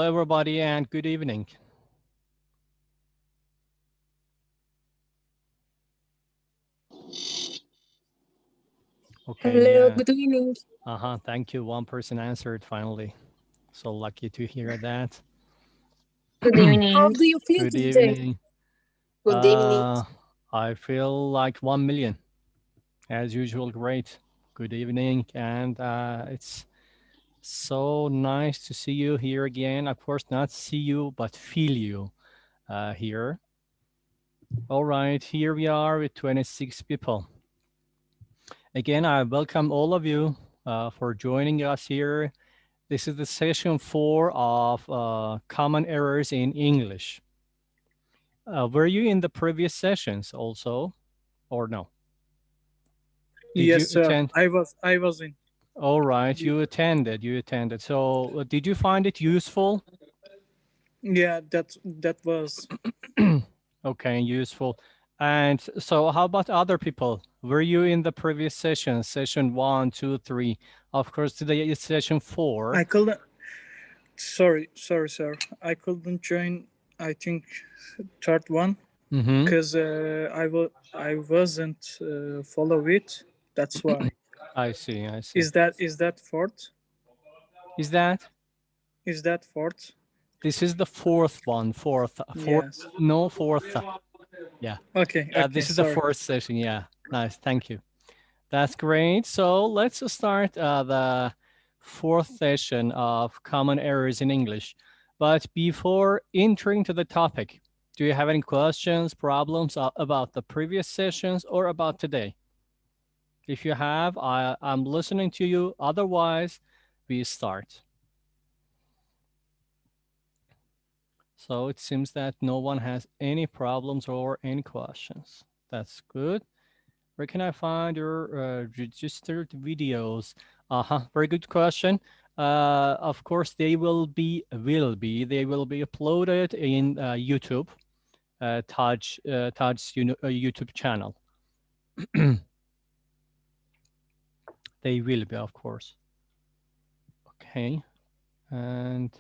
everybody, and good evening. Okay. Hello, good evening. Thank you. One person answered finally. So lucky to hear that. Good How evening. do you feel Good today? evening. Good evening. I feel like 1 million. As usual, great. Good evening. And it's so nice to see you here again. Of course, not see you, but feel you here. All right, here we are with 26 people. Again, I welcome all of you for joining us here. This is the session 4 of common errors in English. Were you in the previous sessions also, or no? Did Yes, you sir. attend? I was in. All right, you attended. So did you find it useful? Yeah, that was. Okay, useful. And so how about other people? Were you in the previous session, session 1, 2, 3? Of course, today is session 4. I couldn't. Sorry, sir. I couldn't join. I think third one because I wasn't follow it. That's why. I see. Is that fourth? Is that? Is that fourth? This is the fourth one. Fourth. Yes. No, fourth. Yeah. Okay. Yeah, this is the fourth session. Yeah. Nice. Thank you. That's great. So let's start the fourth session of common errors in English. But before entering to the topic, do you have any questions, problems about the previous sessions or about today? If you have, I'm listening to you. Otherwise, we start. So it seems that no one has any problems or any questions. That's good. Where can I find your registered videos? Very good question. Of course, they will be uploaded in YouTube, Taj's YouTube channel. They will be, of course. Okay, and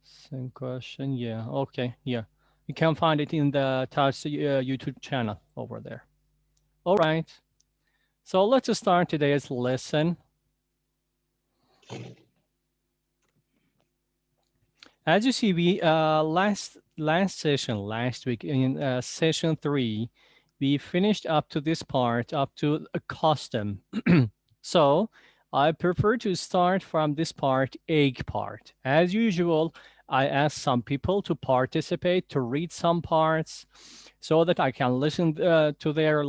same question. Yeah. Okay. Yeah, you can find it in the Taj's YouTube channel over there. All right. So let's start today's lesson. As you see, we last week in session 3, we finished up to this part, up to a custom. So I prefer to start from this part, egg part. As usual, I ask some people to participate, to read some parts so that I can listen to their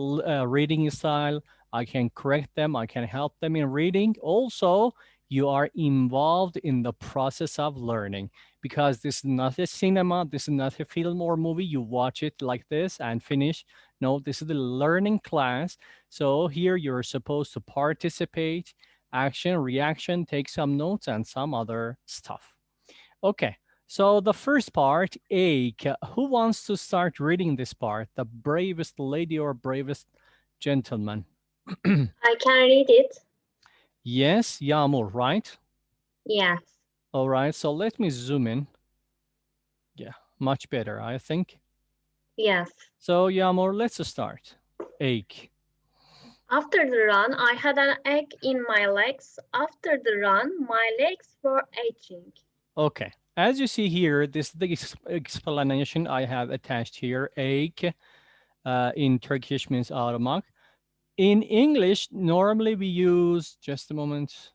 reading style. I can correct them. I can help them in reading. Also, you are involved in the process of learning because this is not a cinema. This is not a film or movie. You watch it like this and finish. No, this is the learning class. So here you're supposed to participate, action, reaction, take some notes and some other stuff. Okay. So the first part, A, who wants to start reading this part? The bravest lady or bravest gentleman? I can read it. Yes, Yağmur, right? Yes. All right, so let me zoom in. Yeah, much better, I think. Yes. So Yağmur, let's start. Egg. After the run, I had an egg in my legs. After the run, my legs were itching. Okay. As you see here, this is the explanation I have attached here. Egg in Turkish means aramak. In English, normally we use, just a moment.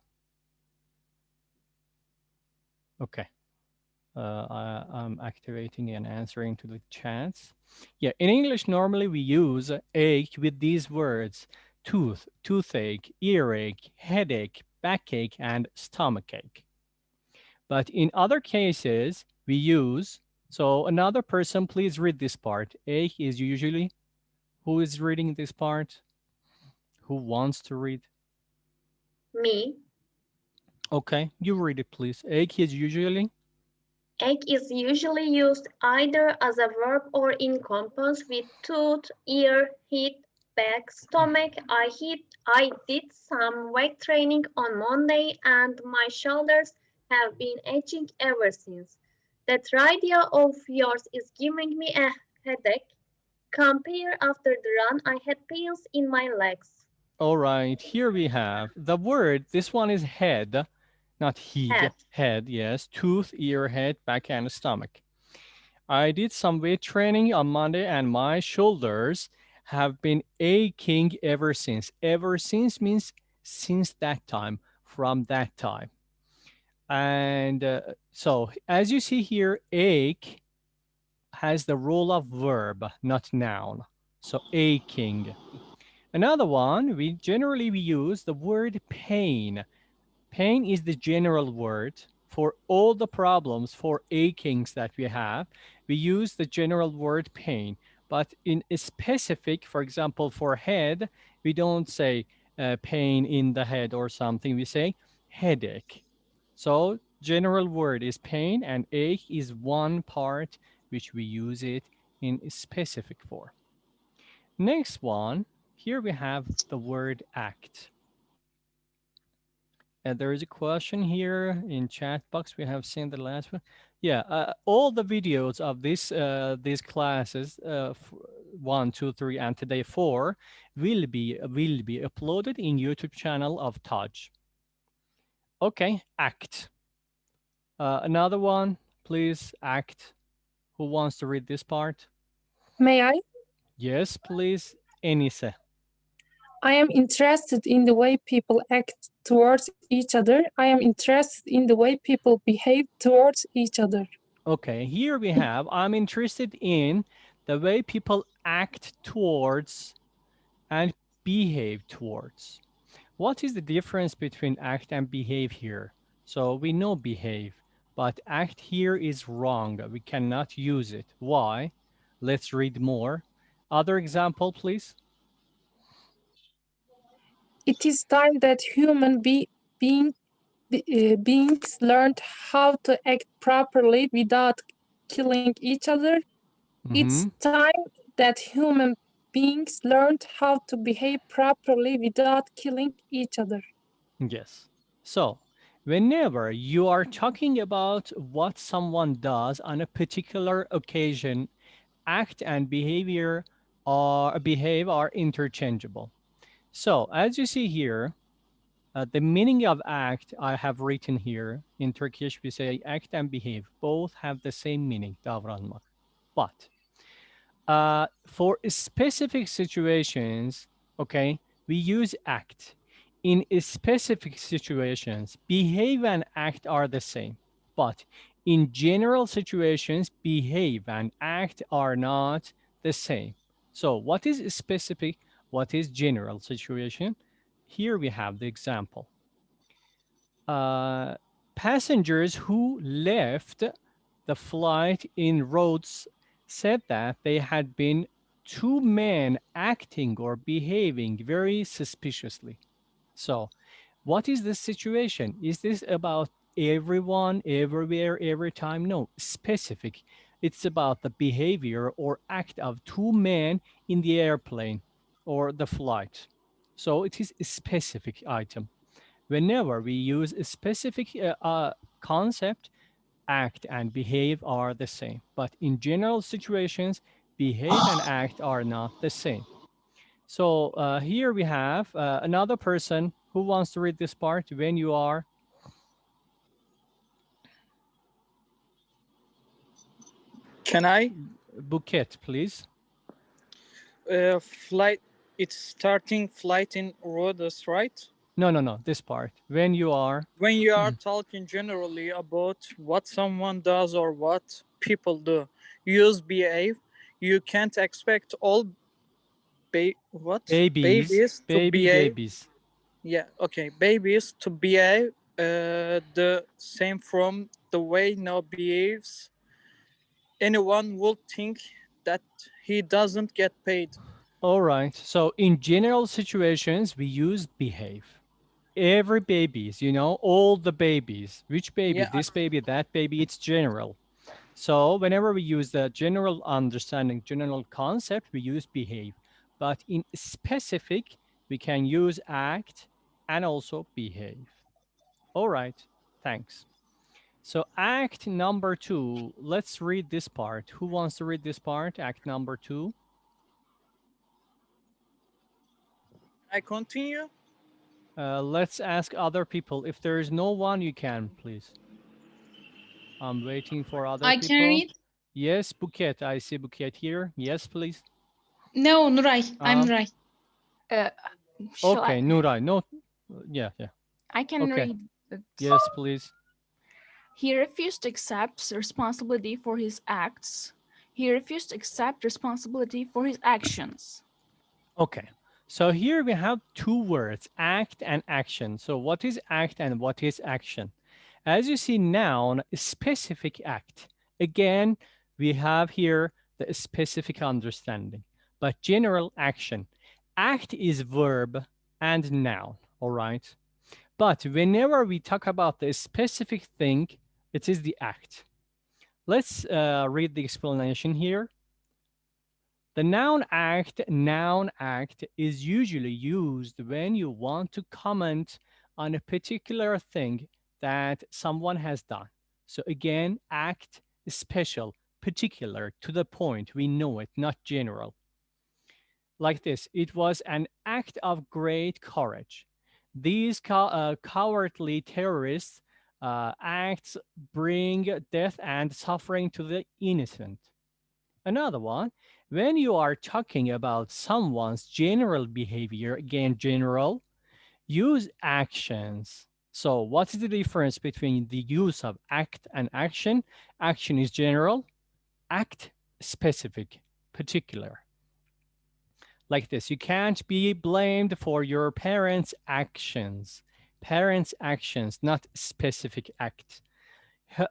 Okay. I'm activating and answering to the chats. Yeah, in English, normally we use egg with these words: tooth, toothache, earache, headache, backache, and stomachache. But in other cases, we use, so another person, please read this part. Ache is usually, who is reading this part? Who wants to read? Me. Okay, you read it, please. Ache is usually? Egg is usually used either as a verb or in compounds with tooth, ear, head, back, stomach. I did some weight training on Monday and my shoulders have been itching ever since. That idea of yours is giving me a headache. Compare after the run, I had pains in my legs. All right, here we have the word. This one is head, not head. Head, yes. Tooth, ear, head, back, and stomach. I did some weight training on Monday and my shoulders have been aching ever since. Ever since means since that time, from that time. And so as you see here, ache has the role of verb, not noun. So aching. Another one, we use the word pain. Pain is the general word for all the problems, for achings that we have. We use the general word pain. But in a specific, for example, for head, we don't say pain in the head or something. We say headache. So general word is pain and ache is one part which we use it in specific for. Next one, here we have the word act. And there is a question here in chat box. We have seen the last one. Yeah, all the videos of these classes, 1, 2, 3, and today 4, will be uploaded in YouTube channel of Taj. Okay, act. Another one, please, act. Who wants to read this part? May I? Yes, please, Enise. I am interested in the way people act towards each other. I am interested in the way people behave towards each other. Okay, here we have, I'm interested in the way people act towards and behave towards. What is the difference between act and behave here? So we know behave, but act here is wrong. We cannot use it. Why? Let's read more. Other example, please. It is time that beings learned how to act properly without killing each other. It's time that human beings learned how to behave properly without killing each other. Yes. So whenever you are talking about what someone does on a particular occasion, act and behave are interchangeable. So as you see here, the meaning of act I have written here. In Turkish, we say act and behave. Both have the same meaning, davranmak. But for specific situations, okay, we use act. In specific situations, behave and act are the same. But in general situations, behave and act are not the same. So what is specific? What is general situation? Here we have the example. Passengers who left the flight in Rhodes said that they had been 2 men acting or behaving very suspiciously. So what is the situation? Is this about everyone, everywhere, every time? No, specific. It's about the behavior or act of 2 men in the airplane or the flight. So it is a specific item. Whenever we use a specific concept, act and behave are the same. But in general situations, behave and act are not the same. So here we have another person who wants to read this part when you are. Can I? Bouquet, please. Flight. It's starting flight in Rhodes, right? No. This part. When you are. When you are talking generally about what someone does or what people do, use behave. You can't expect all babies to behave. Babies. Yeah, okay. Babies to behave the same from the way now behaves. Anyone would think that he doesn't get paid. All right. So in general situations, we use behave. Every babies, all the babies. Which baby? Yeah, this baby, that baby. It's general. So whenever we use the general understanding, general concept, we use behave. But in specific, we can use act and also behave. All right. Thanks. So act number 2, let's read this part. Who wants to read this part? Act number 2. I continue. Let's ask other people. If there is no one, you can, please. I'm waiting for other people. I can read. Yes, Buket. I see Buket here. Yes, please. No, Nuray. I'm Nuray. Okay, Nuray. No, yeah. I can read. Yes, please. He refused to accept responsibility for his acts. He refused to accept responsibility for his actions. Okay. So here we have two words, act and action. So what is act and what is action? As you see, noun, specific act. Again, we have here the specific understanding, but general action. Act is verb and noun, all right? But whenever we talk about the specific thing, it is the act. Let's read the explanation here. The noun act is usually used when you want to comment on a particular thing that someone has done. So again, act is special, particular, to the point. We know it, not general. Like this, it was an act of great courage. These cowardly terrorists acts bring death and suffering to the innocent. Another one, when you are talking about someone's general behavior, again, general, use actions. So what is the difference between the use of act and action? Action is general, act specific, particular. Like this, you can't be blamed for your parents' actions. Parents' actions, not specific act.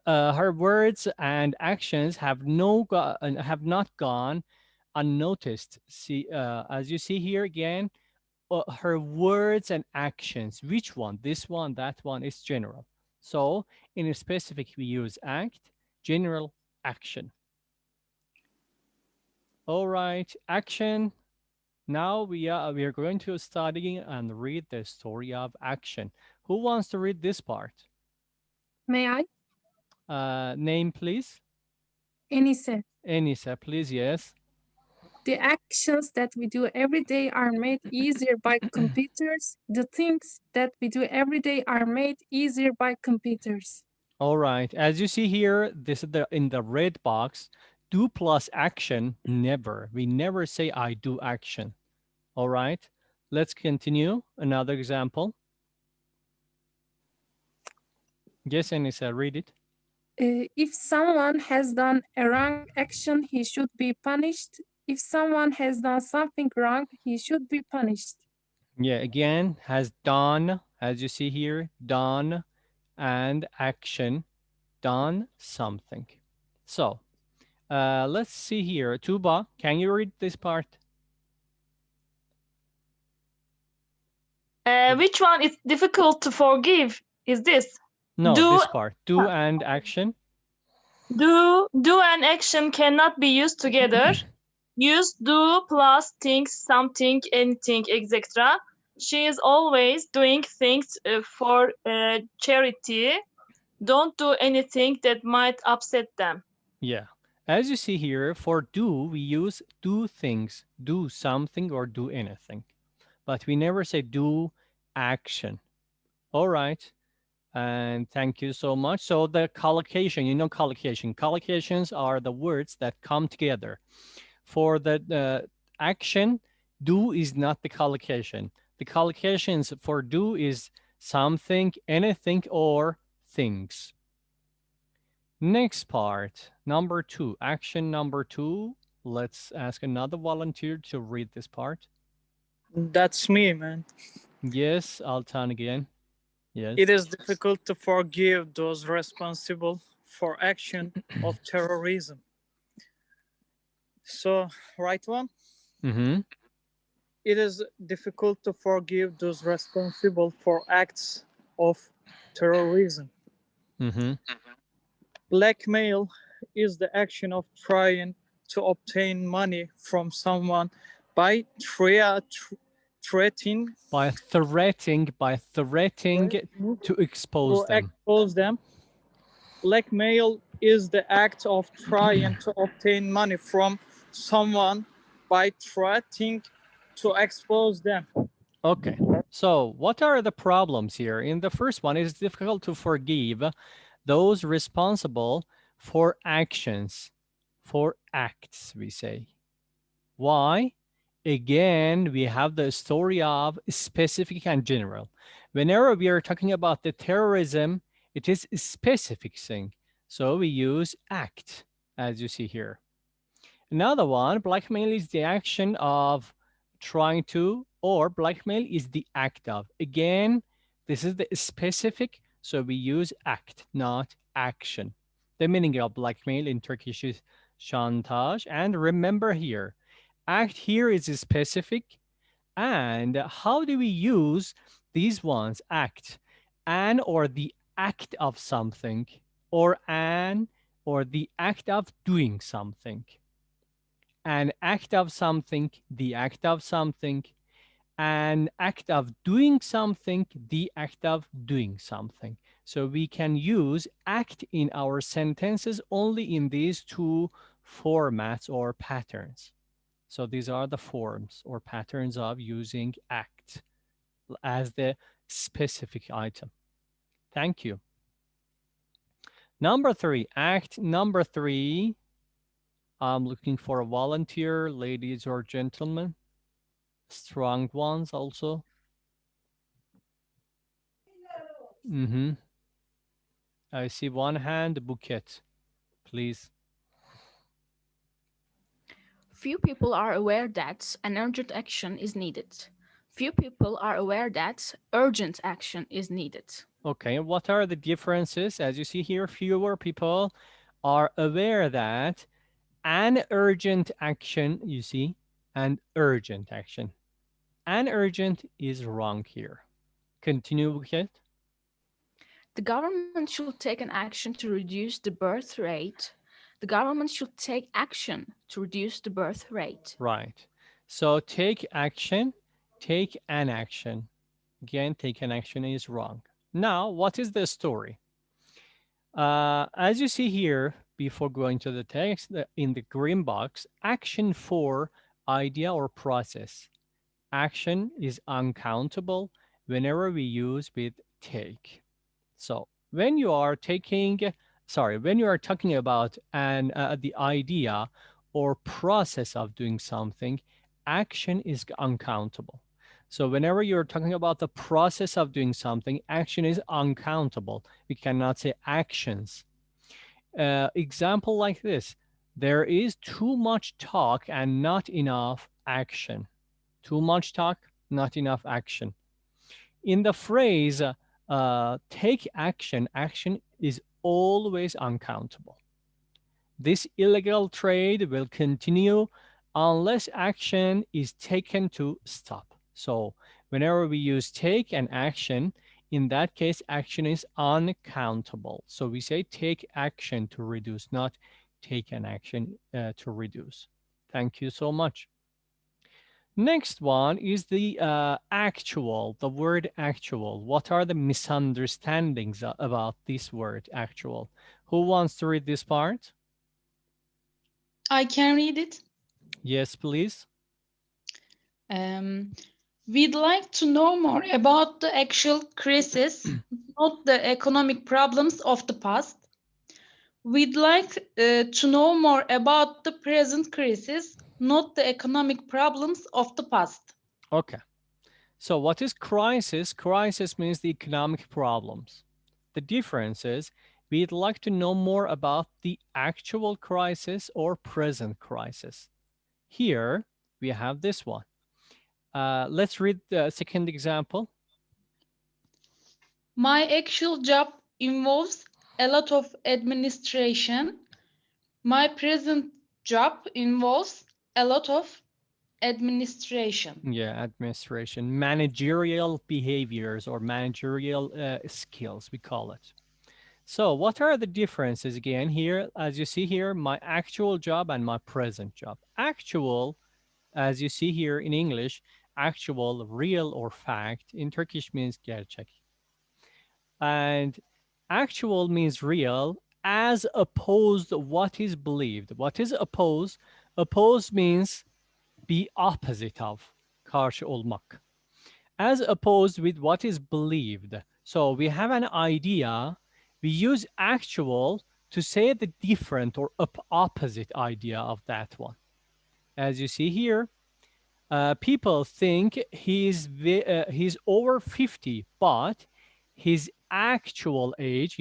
Her words and actions have not gone unnoticed. See, as you see here again, her words and actions. Which one? This one, that one is general. So in a specific, we use act, general, action. All right, action. Now we are going to study and read the story of action. Who wants to read this part? May I? Name, please. Enise. Enisa, please, yes. The actions that we do every day are made easier by computers. The things that we do every day are made easier by computers. All right. As you see here, this is in the red box. Do plus action, never. We never say I do action. All right. Let's continue. Another example. Yes, Enisa, read it. If someone has done a wrong action, he should be punished. If someone has done something wrong, he should be punished. Yeah, again, has done, as you see here, done and action, done something. So let's see here. Tuba, can you read this part? Which one is difficult to forgive? Is this? No, this part. Do and action. Do and action cannot be used together. Use do plus things, something, anything, etc. She is always doing things for charity. Don't do anything that might upset them. Yeah. As you see here, for do, we use do things, do something or do anything. But we never say do action. All right. And thank you so much. So the collocation, you know collocation. Collocations are the words that come together. For the action, do is not the collocation. The collocations for do is something, anything, or things. Next part, number 2, action number 2. Let's ask another volunteer to read this part. That's me, man. Yes, Altan again. Yes. It is difficult to forgive those responsible for action of terrorism. So, right one? Mm-hmm. It is difficult to forgive those responsible for acts of terrorism. Mm-hmm. Blackmail is the action of trying to obtain money from someone by threatening to expose them. blackmail is the act of trying to obtain money from someone by threatening to expose them. Okay, so what are the problems here? In the first one, it's difficult to forgive those responsible for actions, for acts, we say. Why? Again, we have the story of specific and general. Whenever we are talking about the terrorism, it is a specific thing. So we use act, as you see here. Another one, blackmail is the action of trying to, or blackmail is the act of. Again, this is the specific, so we use act, not action. The meaning of blackmail in Turkish is chantage. And remember here, act here is specific. And how do we use these ones? Act, an or the act of something, or an or the act of doing something. An act of something, the act of something, an act of doing something, the act of doing something. So we can use act in our sentences only in these two formats or patterns. So these are the forms or patterns of using act as the specific item. Thank you. Number 3, act number 3. I'm looking for a volunteer, ladies or gentlemen. Strong ones also. I see one hand, Bouquet, please. Few people are aware that an urgent action is needed. Few people are aware that urgent action is needed. Okay, what are the differences? As you see here, fewer people are aware that an urgent action, you see, an urgent action. An urgent is wrong here. Continue, Bouquet. The government should take an action to reduce the birth rate. The government should take action to reduce the birth rate. Right. So take action, take an action. Again, take an action is wrong. Now, what is the story? As you see here, before going to the text, in the green box, action for idea or process. Action is uncountable whenever we use with take. So when you are talking about the idea or process of doing something, action is uncountable. So whenever you're talking about the process of doing something, action is uncountable. We cannot say actions. Example like this, there is too much talk and not enough action. Too much talk, not enough action. In the phrase, take action, action is always uncountable. This illegal trade will continue unless action is taken to stop. So whenever we use take and action, in that case, action is uncountable. So we say take action to reduce, not take an action to reduce. Thank you so much. Next one is the actual, the word actual. What are the misunderstandings about this word actual? Who wants to read this part? I can read it. Yes, please. We'd like to know more about the actual crisis, not the economic problems of the past. We'd like to know more about the present crisis, not the economic problems of the past. Okay. So what is crisis? Crisis means the economic problems. The difference is we'd like to know more about the actual crisis or present crisis. Here we have this one. Let's read the second example. My actual job involves a lot of administration. My present job involves a lot of administration. Yeah, administration, managerial behaviors or managerial skills, we call it. So what are the differences again here? As you see here, my actual job and my present job. Actual, as you see here in English, actual, real or fact. In Turkish means gerçek. And actual means real as opposed to what is believed. What is opposed? Opposed means be opposite of, karşı olmak. As opposed with what is believed. So we have an idea, we use actual to say the different or opposite idea of that one. As you see here, people think he's over 50, but his actual age,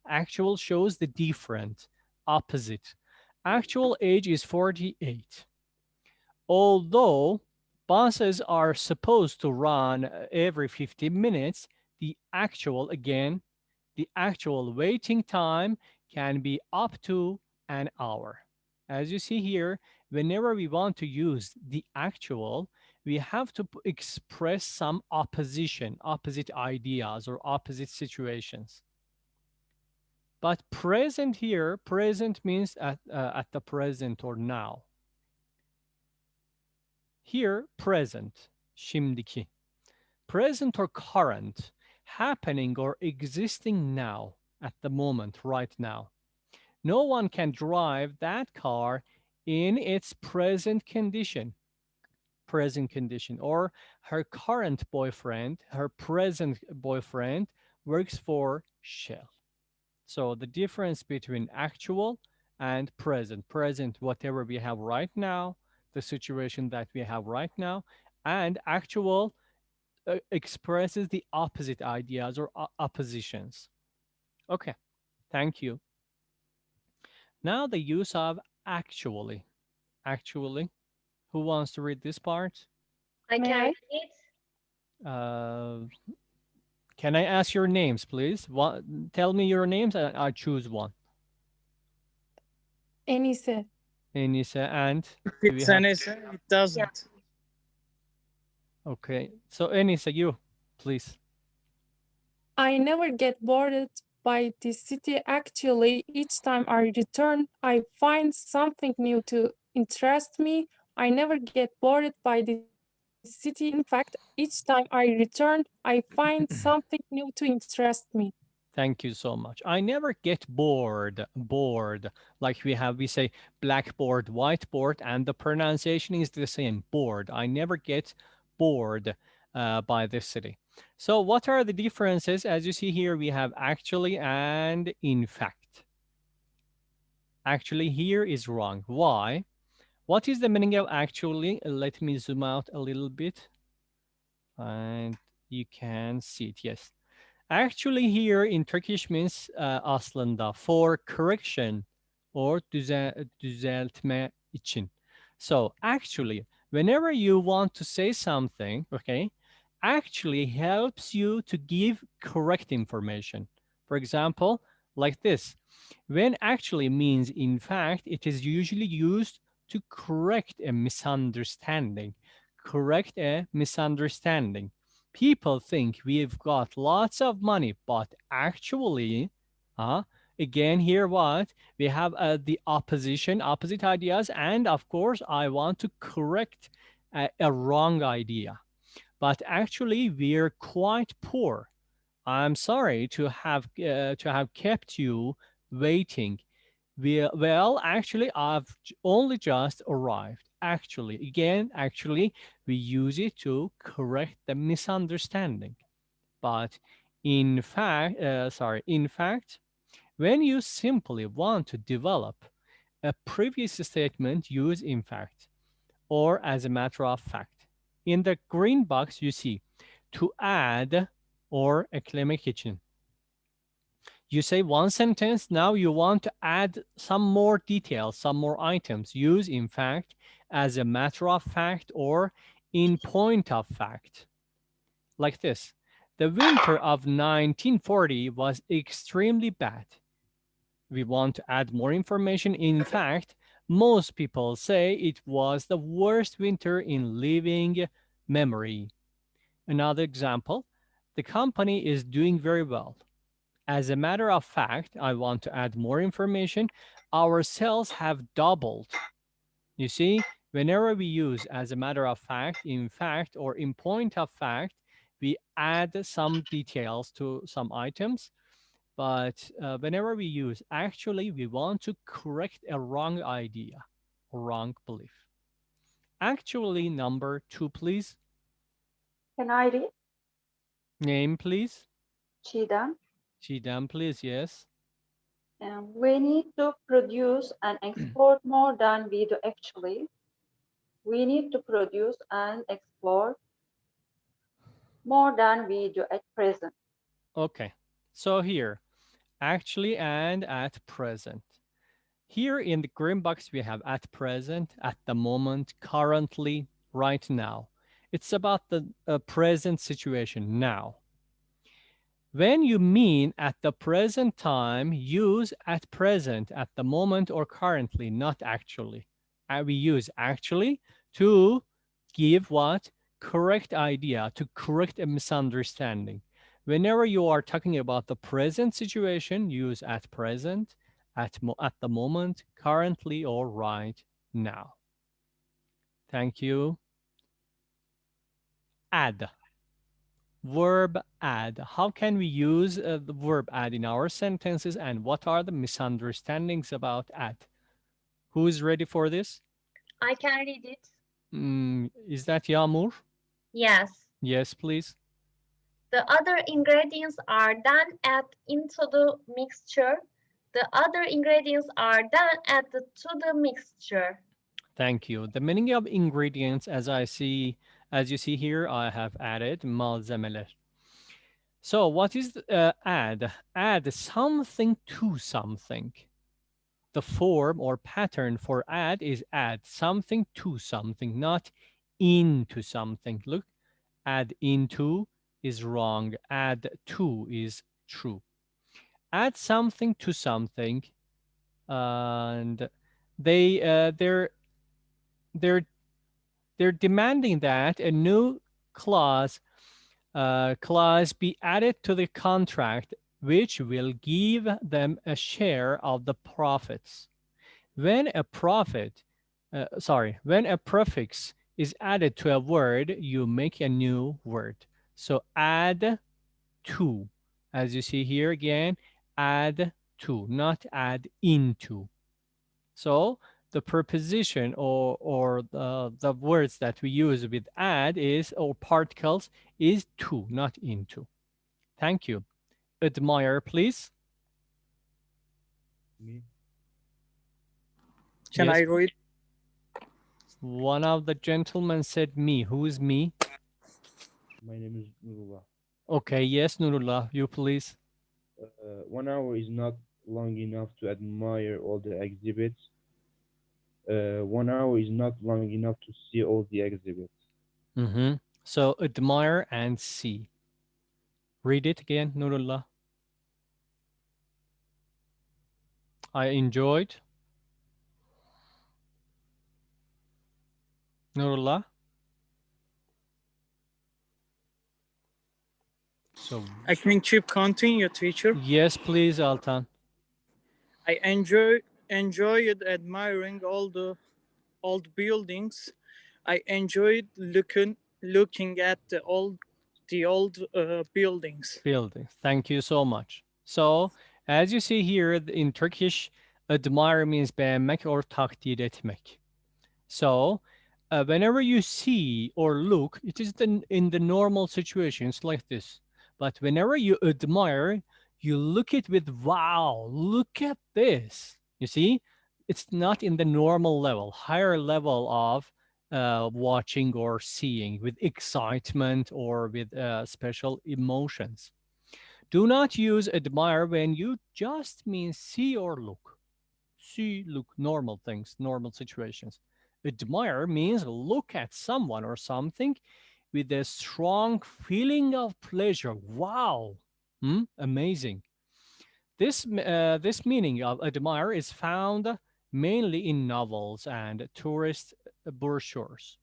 actual shows the different, opposite. Actual age is 48. Although buses are supposed to run every 50 minutes, the actual, again, the actual waiting time can be up to an hour. As you see here, whenever we want to use the actual, we have to express some opposition, opposite ideas or opposite situations. But present here, present means at the present or now. Here, present, şimdiki. Present or current, happening or existing now, at the moment, right now. No one can drive that car in its present condition, or her current boyfriend, her present boyfriend works for Shell. So the difference between actual and present, whatever we have right now, the situation that we have right now, and actual expresses the opposite ideas or oppositions. Okay, thank you. Now the use of actually. Actually, who wants to read this part? I May can I? read. Can I ask your names, please? Tell me your names and I choose one. Enise. Enise, and If it's Enise, it doesn't. Yeah. Okay, so Enise, you, please. I never get bored by this city. Actually, each time I return, I find something new to interest me. I never get bored by this city. In fact, each time I return, I find something new to interest me. Thank you so much. I never get bored. Like we say blackboard, whiteboard, and the pronunciation is the same, bored. I never get bored by this city. So what are the differences? As you see here, we have actually and in fact. Actually here is wrong. Why? What is the meaning of actually? Let me zoom out a little bit. And you can see it, yes. Actually here in Turkish means aslında for correction or düzeltme için. So actually, whenever you want to say something, okay, actually helps you to give correct information. For example, like this. When actually means in fact, it is usually used to correct a misunderstanding. Correct a misunderstanding. People think we've got lots of money, but actually, again here what? We have the opposite ideas, and of course, I want to correct a wrong idea. But actually, we're quite poor. I'm sorry to have kept you waiting. Well, actually, I've only just arrived. Actually, again, actually, we use it to correct the misunderstanding. But in fact, when you simply want to develop a previous statement, use in fact, or as a matter of fact. In the green box, you see to add or eklemek için. You say one sentence, now you want to add some more details, some more items. Use in fact as a matter of fact or in point of fact. Like this. The winter of 1940 was extremely bad. We want to add more information. In fact, most people say it was the worst winter in living memory. Another example, the company is doing very well. As a matter of fact, I want to add more information. Our sales have doubled. You see, whenever we use as a matter of fact, in fact, or in point of fact, we add some details to some items. But whenever we use actually, we want to correct a wrong idea, wrong belief. Actually, number 2, please. Can I read? Name, please. Chidam. Chidam, please, yes. We need to produce and export more than we do actually. We need to produce and export more than we do at present. Okay, so here, actually and at present. Here in the green box, we have at present, at the moment, currently, right now. It's about the present situation now. When you mean at the present time, use at present, at the moment, or currently, not actually. We use actually to give what? Correct idea, to correct a misunderstanding. Whenever you are talking about the present situation, use at present, at the moment, currently, or right now. Thank you. Add. Verb add. How can we use the verb add in our sentences, and what are the misunderstandings about add? Who is ready for this? I can read it. Is that Yağmur? Yes. Yes, please. The other ingredients are then added into the mixture. The other ingredients are then added to the mixture. Thank you. The meaning of ingredients, as you see here, I have added malzemeler. So what is add? Add something to something. The form or pattern for add is add something to something, not into something. Look, add into is wrong. Add to is true. Add something to something, and they're demanding that a new clause be added to the contract, which will give them a share of the profits. When a prefix is added to a word, you make a new word. So add to, as you see here again, add to, not add into. So the preposition or the words that we use with add is, or particles, is to, not into. Thank you. Admire, please. Me. Can Yes. I read? One of the gentlemen said me. Who is me? My name is Nurullah. Okay, yes, Nurullah, you please. 1 hour is not long enough to admire all the exhibits. 1 hour is not long enough to see all the exhibits. So admire and see. Read it again, Nurullah. I enjoyed. Nurullah. So I can keep continue, teacher. Yes, please, Altan. I enjoyed admiring all the old buildings. I enjoyed looking at the old buildings. Thank you so much. So as you see here in Turkish, admire means beğenmek or takdir etmek. So whenever you see or look, it is in the normal situations like this. But whenever you admire, you look it with wow, look at this. You see, it's not in the normal level, higher level of watching or seeing with excitement or with special emotions. Do not use admire when you just mean see or look. See, look, normal things, normal situations. Admire means look at someone or something with a strong feeling of pleasure. Wow, amazing. This meaning of admire is found mainly in novels and tourist brochures.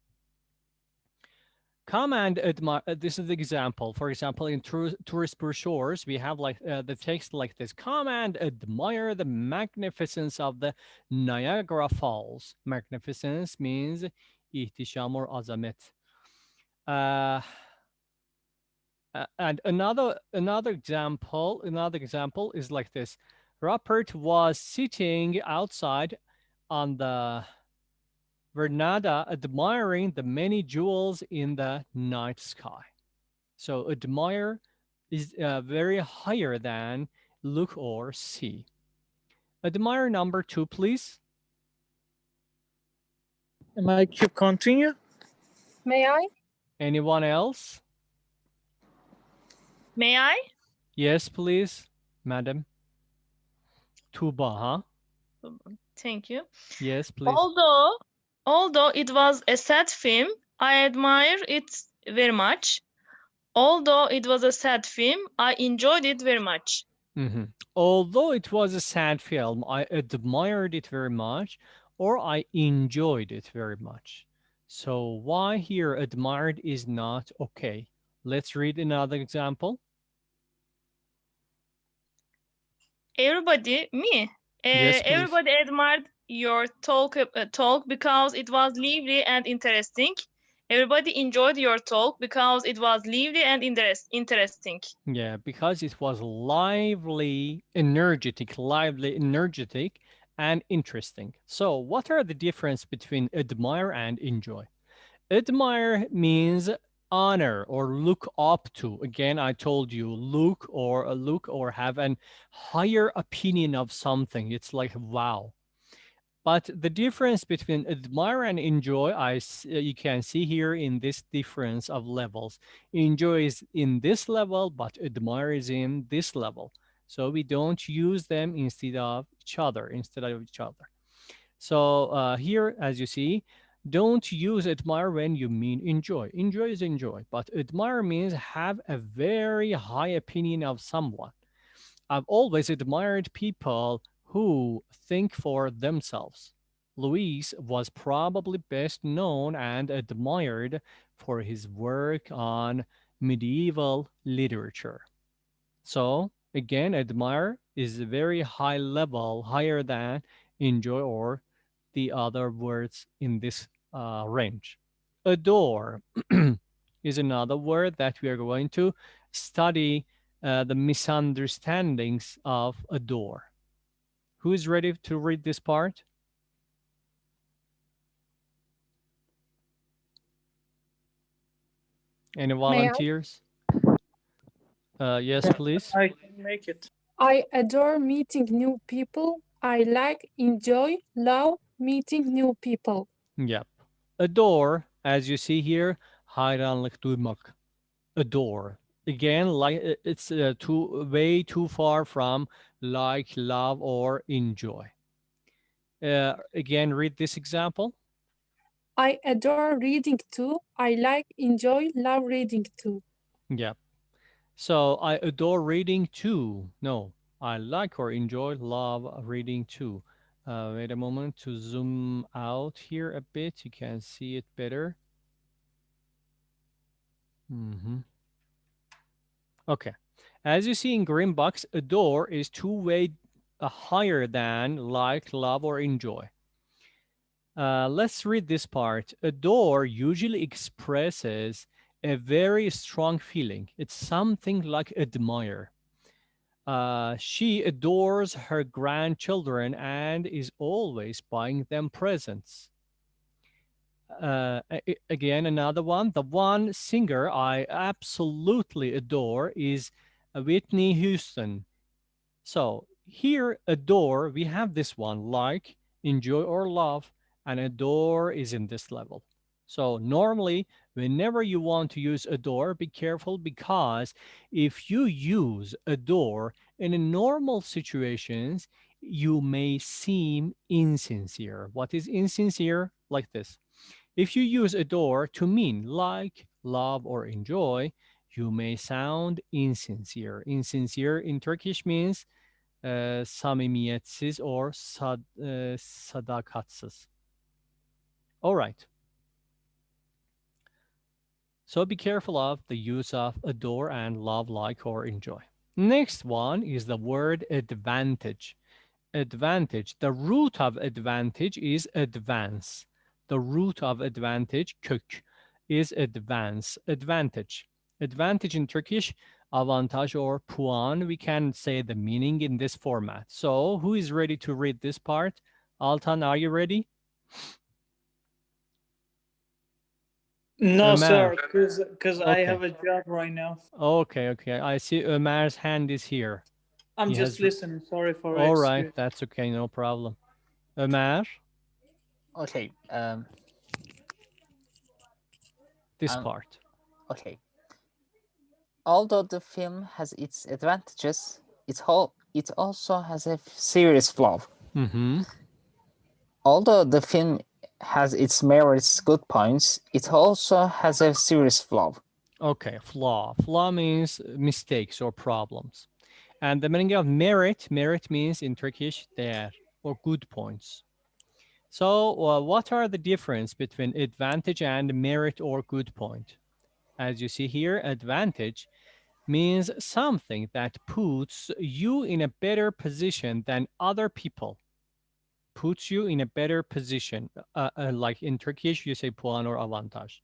Come and admire. This is the example. For example, in tourist brochures, we have like the text like this: "Come and admire the magnificence of the Niagara Falls." Magnificence means ihtişam or azamet. And another example is like this. Rupert was sitting outside on the veranda admiring the many jewels in the night sky. So admire is very higher than look or see. Admire number 2, please. Am I keep continue? May I? Anyone else? May I? Yes, please, madam. Tuba, huh? Thank you. Yes, please. Although it was a sad film, I admire it very much. Although it was a sad film, I enjoyed it very much. Mm-hmm. Although it was a sad film, I admired it very much, or I enjoyed it very much. So why here admired is not okay? Let's read another example. Everybody, me? Yes, please. Everybody admired your talk because it was lively and interesting. Everybody enjoyed your talk because it was lively and interesting. Yeah, because it was lively, energetic, and interesting. So what are the difference between admire and enjoy? Admire means honor or look up to. Again, I told you, look or have an higher opinion of something. It's like, wow. But the difference between admire and enjoy, you can see here in this difference of levels. Enjoy is in this level, but admire is in this level. So we don't use them instead of each other. So here, as you see, don't use admire when you mean enjoy. Enjoy is enjoy, but admire means have a very high opinion of someone. I've always admired people who think for themselves. Luis was probably best known and admired for his work on medieval literature. So again, admire is a very high level, higher than enjoy or the other words in this range. Adore is another word that we are going to study the misunderstandings of adore. Who is ready to read this part? Any volunteers? Yes, please. I can make it. I adore meeting new people. I enjoy, love meeting new people. Yep. Adore, as you see here, hayranlık duymak. Adore. Again, like it's way too far from like, love, or enjoy. Again, read this example. I adore reading too. I enjoy, love reading too. Yep. So I adore reading too. No, I like or enjoy, love reading too. Wait a moment to zoom out here a bit. You can see it better. Okay. As you see in green box, adore is two-way higher than like, love, or enjoy. Let's read this part. Adore usually expresses a very strong feeling. It's something like admire. She adores her grandchildren and is always buying them presents. Again, another one. The one singer I absolutely adore is Whitney Houston. So here, adore, we have this one, like, enjoy, or love, and adore is in this level. So normally, whenever you want to use adore, be careful, because if you use adore in a normal situations, you may seem insincere. What is insincere? Like this. If you use adore to mean like, love, or enjoy, you may sound insincere. Insincere in Turkish means samimiyetsiz or sadakatsiz. All right. So be careful of the use of adore and love, like, or enjoy. Next one is the word advantage. Advantage. The root of advantage is advance. The root of advantage, kök, is advance, advantage. Advantage in Turkish, avantaj or puan. We can say the meaning in this format. So who is ready to read this part? Altan, are you ready? No, Ömer. sir, because I have a job right now. Okay, okay. I see Ömer's hand is here. I'm just listening. Sorry for All right, that's okay, no problem. Ömer, Okay. this part. Okay. Although the film has its advantages, it also has a serious flaw. Although the film has its merits, good points, it also has a serious flaw. Okay, flaw. Flaw means mistakes or problems. And the meaning of merit means in Turkish değer or good points. So what are the difference between advantage and merit or good point? As you see here, advantage means something that puts you in a better position than other people. Puts you in a better position. Like in Turkish, you say puan or avantaj.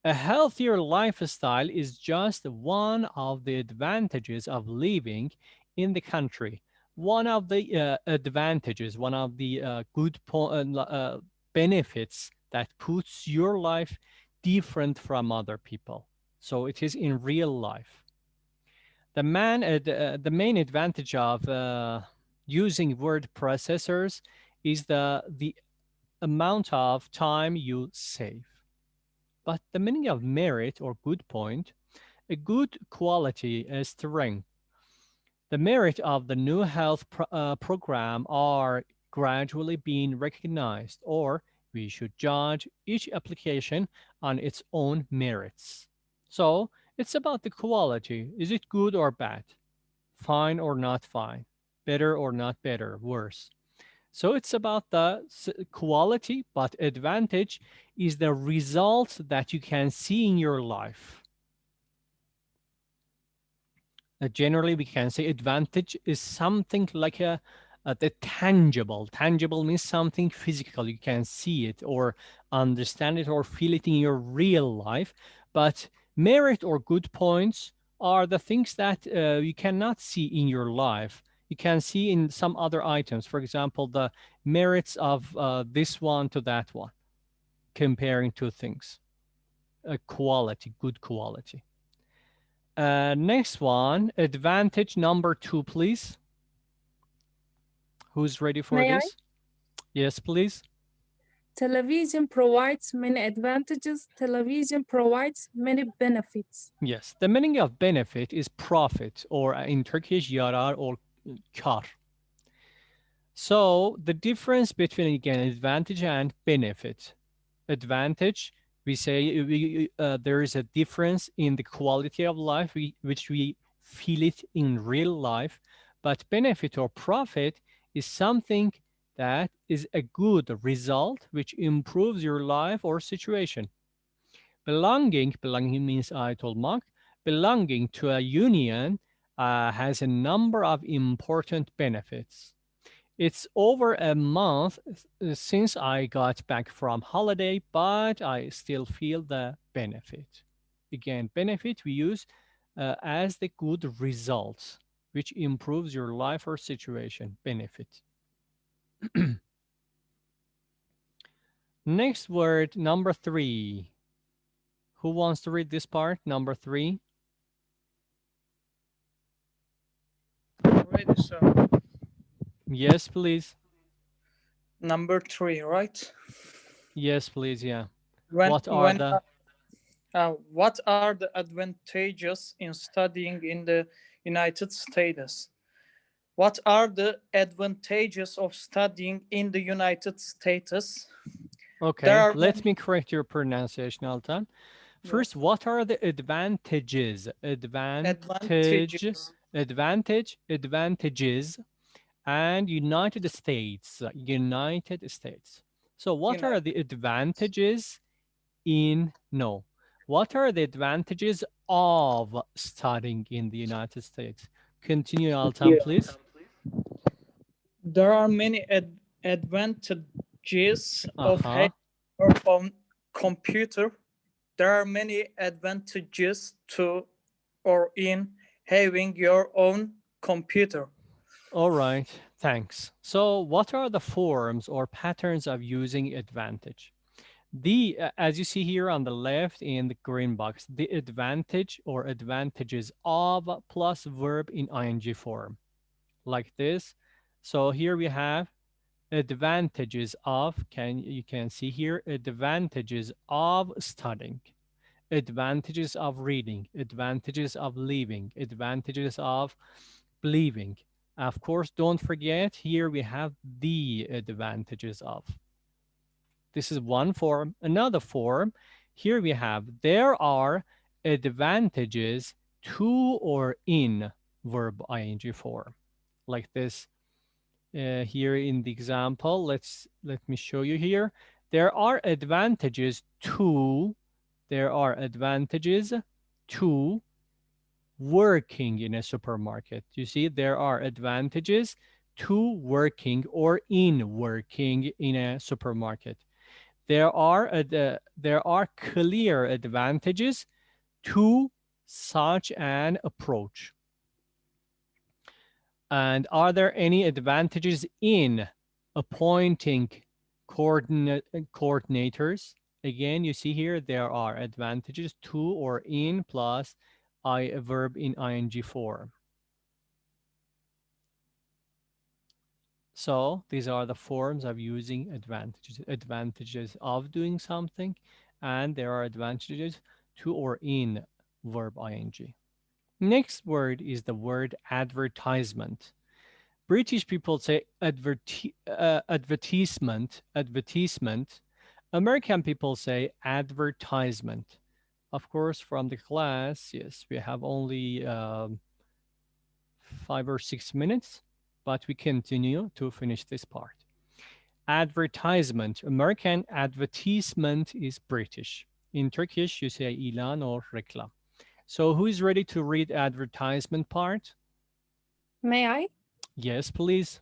A healthier lifestyle is just one of the advantages of living in the country. One of the advantages, one of the good benefits that puts your life different from other people. So it is in real life. The main advantage of using word processors is the amount of time you save. But the meaning of merit or good point, a good quality is terrain. The merit of the new health program are gradually being recognized, or we should judge each application on its own merits. So it's about the quality. Is it good or bad? Fine or not fine? Better or not better? Worse? So it's about the quality, but advantage is the result that you can see in your life. Generally, we can say advantage is something like the tangible. Tangible means something physical. You can see it or understand it or feel it in your real life. But merit or good points are the things that you cannot see in your life. You can see in some other items. For example, the merits of this one to that one, comparing two things. Quality, good quality. Next one, advantage number 2, please. Who's ready for this? Yes, please. Television provides many advantages. Television provides many benefits. Yes, the meaning of benefit is profit, or in Turkish, yarar or kar. So the difference between, again, advantage and benefit. Advantage, we say there is a difference in the quality of life, which we feel it in real life. But benefit or profit is something that is a good result, which improves your life or situation. Belonging means ait olmak. Belonging to a union has a number of important benefits. It's over a month since I got back from holiday, but I still feel the benefit. Again, benefit we use as the good results, which improves your life or situation. Benefit. Next word, number 3. Who wants to read this part? Number 3. Ready, sir. Yes, please. Number 3, right? Yes, please. Yeah. What are the advantages in studying in the United States? What are the advantages of studying in the United States? Okay, let me correct your pronunciation, Altan. First, what are the advantages? Advantages, and United States. So what are the advantages what are the advantages of studying in the United States? Continue, Altan, please. There are many advantages of having your own computer There are many advantages to or in having your own computer. All right, thanks. So what are the forms or patterns of using advantage? As you see here on the left in the green box, the advantage or advantages of plus verb in ing form, like this. So here we have advantages of, you can see here, advantages of studying, advantages of reading, advantages of living, advantages of believing. Of course, don't forget, here we have the advantages of. This is one form. Another form, here we have, there are advantages to or in verb ing form, like this. Here in the example, let me show you here. There are advantages to working in a supermarket. You see, there are advantages to working or in working in a supermarket. There are clear advantages to such an approach. And are there any advantages in appointing coordinators? Again, you see here, there are advantages to or in plus a verb in ing form. So these are the forms of using advantages. Advantages of doing something, and there are advantages to or in verb ing. Next word is the word advertisement. British people say advertisement. American people say advertisement. Of course, from the class, yes, we have only 5 or 6 minutes, but we continue to finish this part. Advertisement. American advertisement is British. In Turkish, you say ilan or reklam. So who is ready to read advertisement part? May I? Yes, please.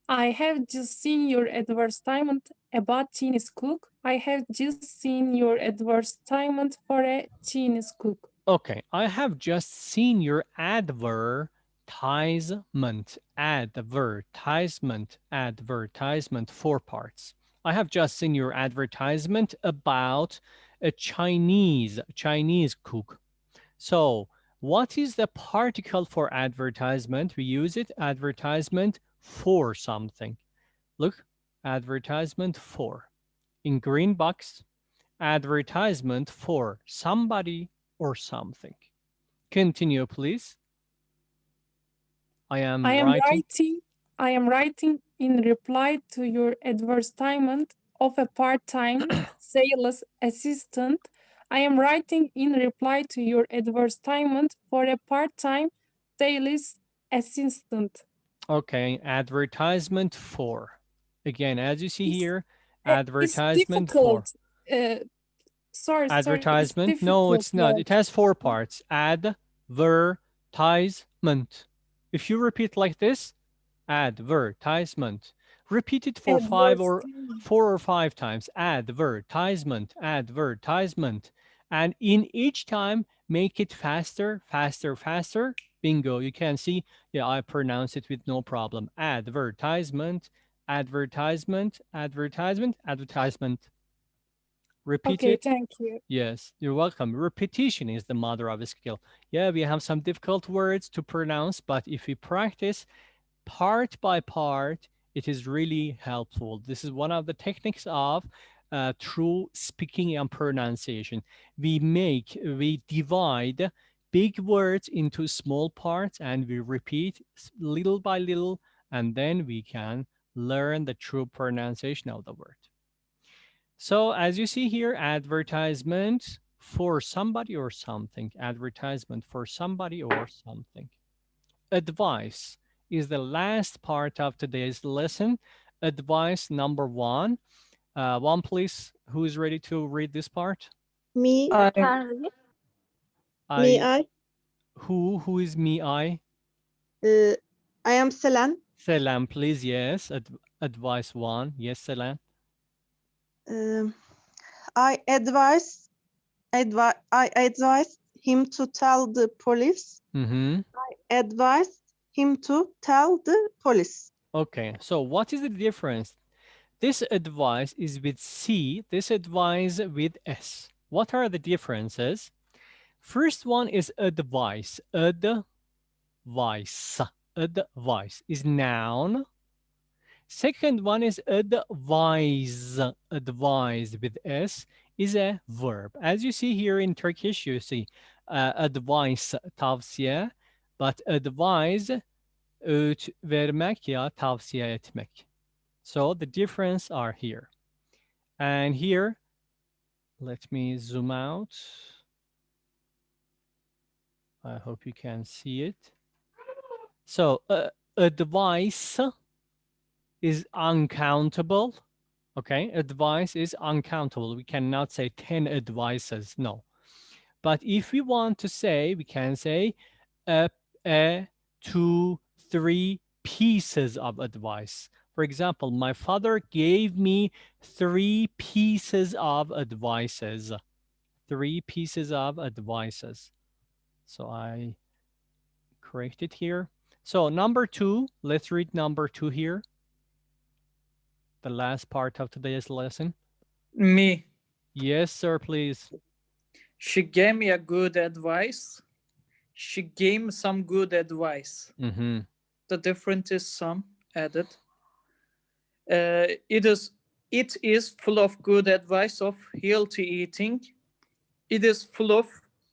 I have just seen your advertisement about Chinese cook. I have just seen your advertisement for a Chinese cook. Okay, I have just seen your advertisement, 4 parts. I have just seen your advertisement about a Chinese cook. So what is the particle for advertisement? We use it, advertisement for something. Look, advertisement for. In green box, advertisement for somebody or something. Continue, please. I am writing in reply to your advertisement of a part-time sales assistant. I am writing in reply to your advertisement for a part-time sales assistant. Okay, advertisement for. Again, as you see here, advertisement for. Sorry, advertisement? No, it's not. It has 4 parts. Advertisement. If you repeat like this, advertisement. Repeat it for 4 or 5 times. Advertisement, advertisement. And in each time, make it faster, faster, faster. Bingo. You can see, yeah, I pronounce it with no problem. Advertisement, advertisement, advertisement, advertisement. Repeat it. Thank you. Yes, you're welcome. Repetition is the mother of a skill. Yeah, we have some difficult words to pronounce, but if we practice part by part, it is really helpful. This is one of the techniques of true speaking and pronunciation. We divide big words into small parts and we repeat little by little, and then we can learn the true pronunciation of the word. So as you see here, advertisement for somebody or something. Advertisement for somebody or something. Advice is the last part of today's lesson. Advice number 1. One, please. Who is ready to read this part? Me. I. Who is me? I am Selan. Selan, please. Yes. Advice 1. Yes, Selan. I advise I advised him to tell the police. I advised him to tell the police. Okay, so what is the difference? This advice is with C, this advice with S. What are the differences? First one is advice. Advice. Advice is noun. Second one is advise. Advise with S is a verb. As you see here in Turkish, you see advice, tavsiye, but advise, öğüt vermek ya tavsiye etmek. So the difference are here. And here, let me zoom out. I hope you can see it. So advice is uncountable. Okay, advice is uncountable. We cannot say 10 advices, no. But if we want to say, we can say 2, 3 pieces of advice. For example, my father gave me 3 pieces of advices. 3 pieces of advices. So I correct it here. So number 2, let's read number 2 here. The last part of today's lesson. Me. Yes, sir, please. She gave me a good advice. She gave me some good advice. The difference is some added. It is full of good advice of healthy eating. It is full of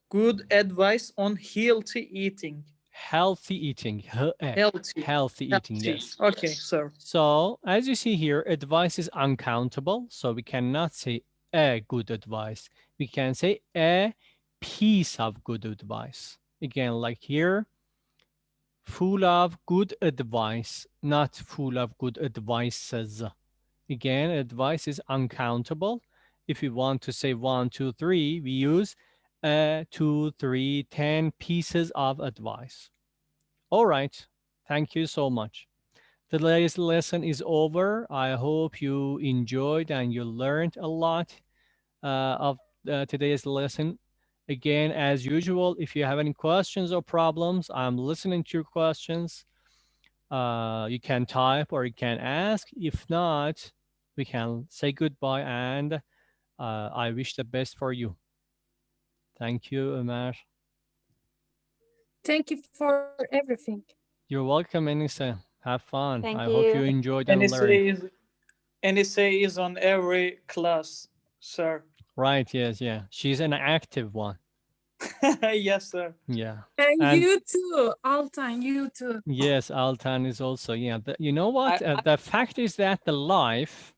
good advice on healthy eating. Healthy eating. Healthy eating, yes. Okay, sir. So as you see here, advice is uncountable. So we cannot say a good advice. We can say a piece of good advice. Again, like here, full of good advice, not full of good advices. Again, advice is uncountable. If we want to say 1, 2, 3, we use 2, 3, 10 pieces of advice. All right. Thank you so much. Today's lesson is over. I hope you enjoyed and you learned a lot of today's lesson. Again, as usual, if you have any questions or problems, I'm listening to your questions. You can type or you can ask. If not, we can say goodbye and I wish the best for you. Thank you, Ömer. Thank you for everything. You're welcome, Enise. Have fun. Thank I you. hope you enjoyed and learned. Enise is on every class, sir. Right, yes, yeah. She's an active one. Yes, sir. Yeah. And you too, Altan, you too. Yes, Altan is also, yeah. You know what? The fact is that the life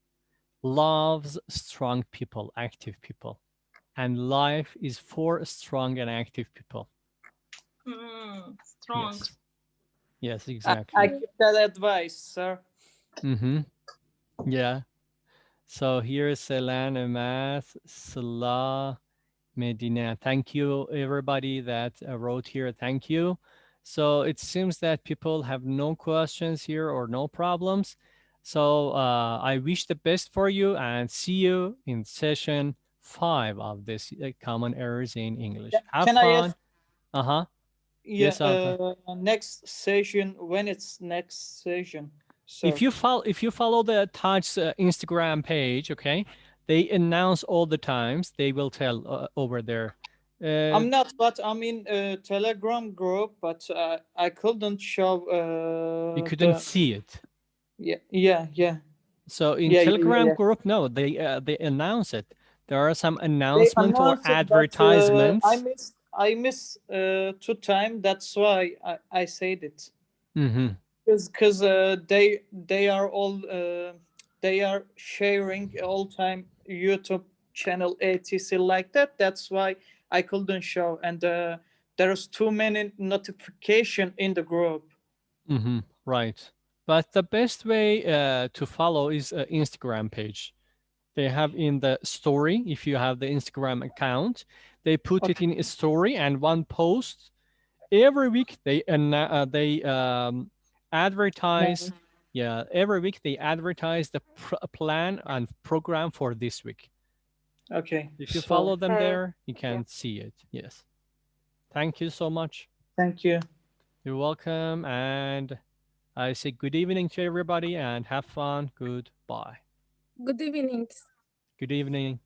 loves strong people, active people. And life is for strong and active people. Strong. Yes, yes, exactly. I give that advice, sir. Yeah. So here's Selan, Amas, Salah, Medina. Thank you, everybody that wrote here. Thank you. So it seems that people have no questions here or no problems. So I wish the best for you and see you in session 5 of this common errors in English. Have Can fun. I ask? Yeah, yes, next session, when it's next session? So. If you follow the Taj's Instagram page, okay, they announce all the times. They will tell over there. I'm not, but I'm in a Telegram group, but I couldn't show. You couldn't see it. Yeah. So in Telegram group, no, they announce it. There are some announcement or advertisements. I miss 2 times. That's why I said it. Because they are all they are sharing all time YouTube channel etc like that. That's why I couldn't show, and there's too many notification in the group. Right, but the best way to follow is Instagram page. They have in the story. If you have the Instagram account, they put it in a story and one post every week. They advertise. Yeah, every week they advertise the plan and program for this week. Okay. If you so- follow them Okay. there, you can see it. Yes. Thank you so much. Thank you. You're welcome. And I say good evening to everybody and have fun. Goodbye. Good evening. Good evening.